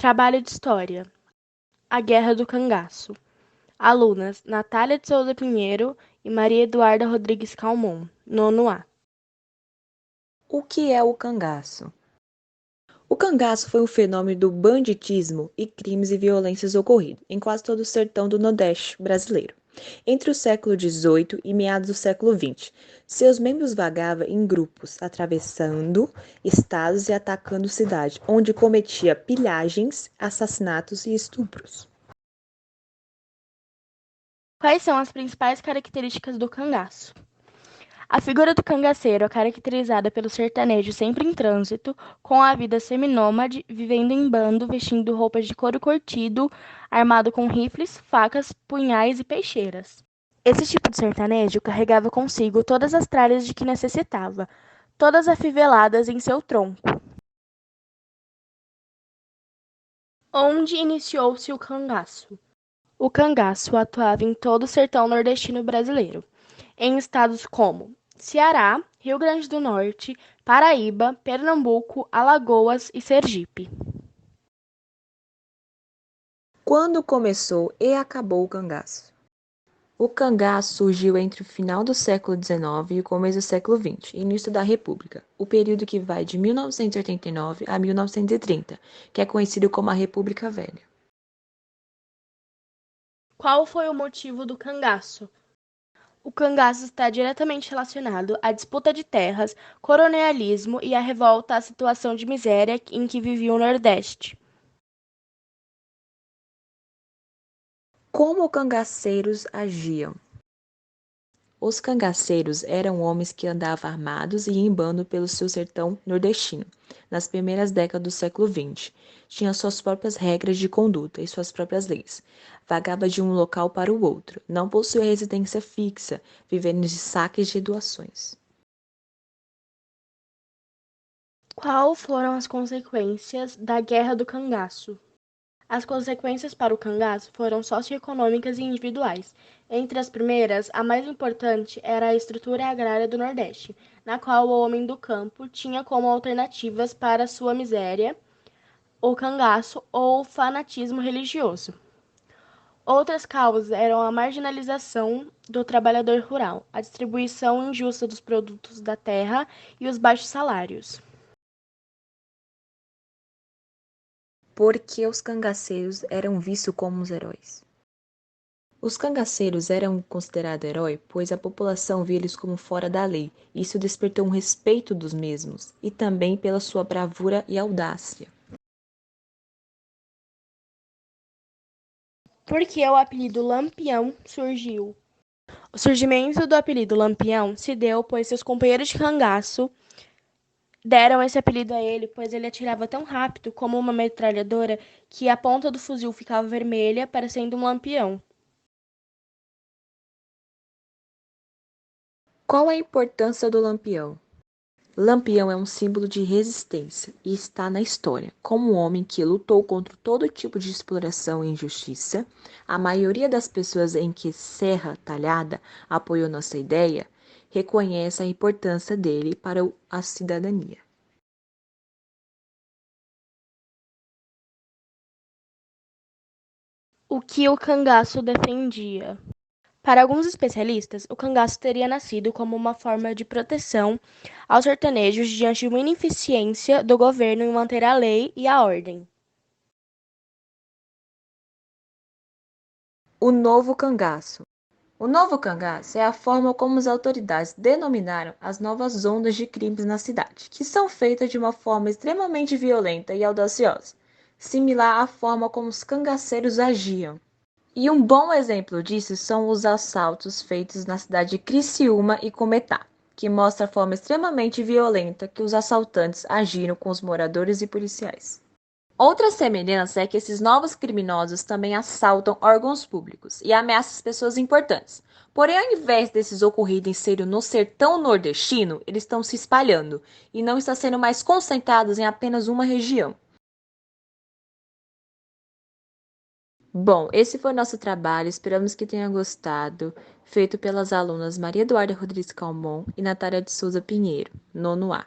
Trabalho de História. A Guerra do Cangaço. Alunas Natália de Souza Pinheiro e Maria Eduarda Rodrigues Calmon, nono A. O que é o cangaço? O cangaço foi um fenômeno do banditismo e crimes e violências ocorrido em quase todo o sertão do Nordeste brasileiro, entre o século XVIII e meados do século XX. Seus membros vagavam em grupos, atravessando estados e atacando cidades, onde cometia pilhagens, assassinatos e estupros. Quais são as principais características do cangaço? A figura do cangaceiro é caracterizada pelo sertanejo sempre em trânsito, com a vida seminômade, vivendo em bando, vestindo roupas de couro curtido, armado com rifles, facas, punhais e peixeiras. Esse tipo de sertanejo carregava consigo todas as tralhas de que necessitava, todas afiveladas em seu tronco. Onde iniciou-se o cangaço? O cangaço atuava em todo o sertão nordestino brasileiro, em estados como Ceará, Rio Grande do Norte, Paraíba, Pernambuco, Alagoas e Sergipe. Quando começou e acabou o cangaço? O cangaço surgiu entre o final do século XIX e o começo do século XX, início da República, o período que vai de 1989 a 1930, que é conhecido como a República Velha. Qual foi o motivo do cangaço? O cangaço está diretamente relacionado à disputa de terras, colonialismo e à revolta à situação de miséria em que vivia o Nordeste. Como cangaceiros agiam? Os cangaceiros eram homens que andavam armados e em bando pelo seu sertão nordestino, nas primeiras décadas do século XX. Tinham suas próprias regras de conduta e suas próprias leis. Vagava de um local para o outro, não possuía residência fixa, vivendo de saques de doações. Quais foram as consequências da Guerra do Cangaço? As consequências para o cangaço foram socioeconômicas e individuais. Entre as primeiras, a mais importante era a estrutura agrária do Nordeste, na qual o homem do campo tinha como alternativas para sua miséria o cangaço ou o fanatismo religioso. Outras causas eram a marginalização do trabalhador rural, a distribuição injusta dos produtos da terra e os baixos salários. Porque os cangaceiros eram vistos como os heróis. Os cangaceiros eram considerados heróis, pois a população via eles como fora da lei. Isso despertou um respeito dos mesmos, e também pela sua bravura e audácia. Por que o apelido Lampião surgiu? O surgimento do apelido Lampião se deu pois seus companheiros de cangaço deram esse apelido a ele, pois ele atirava tão rápido como uma metralhadora que a ponta do fuzil ficava vermelha, parecendo um lampião. Qual a importância do lampião? Lampião é um símbolo de resistência e está na história como um homem que lutou contra todo tipo de exploração e injustiça. A maioria das pessoas em que Serra Talhada apoiou nossa ideia reconhece a importância dele para a cidadania. O que o cangaço defendia? Para alguns especialistas, o cangaço teria nascido como uma forma de proteção aos sertanejos diante de uma ineficiência do governo em manter a lei e a ordem. O novo cangaço. O novo cangaço é a forma como as autoridades denominaram as novas ondas de crimes na cidade, que são feitas de uma forma extremamente violenta e audaciosa, similar à forma como os cangaceiros agiam. E um bom exemplo disso são os assaltos feitos na cidade de Criciúma e Cometá, que mostra a forma extremamente violenta que os assaltantes agiram com os moradores e policiais. Outra semelhança é que esses novos criminosos também assaltam órgãos públicos e ameaçam pessoas importantes. Porém, ao invés desses ocorridos serem no sertão nordestino, eles estão se espalhando e não estão sendo mais concentrados em apenas uma região. Bom, esse foi o nosso trabalho, esperamos que tenha gostado, feito pelas alunas Maria Eduarda Rodrigues Calmon e Natália de Souza Pinheiro, nono A.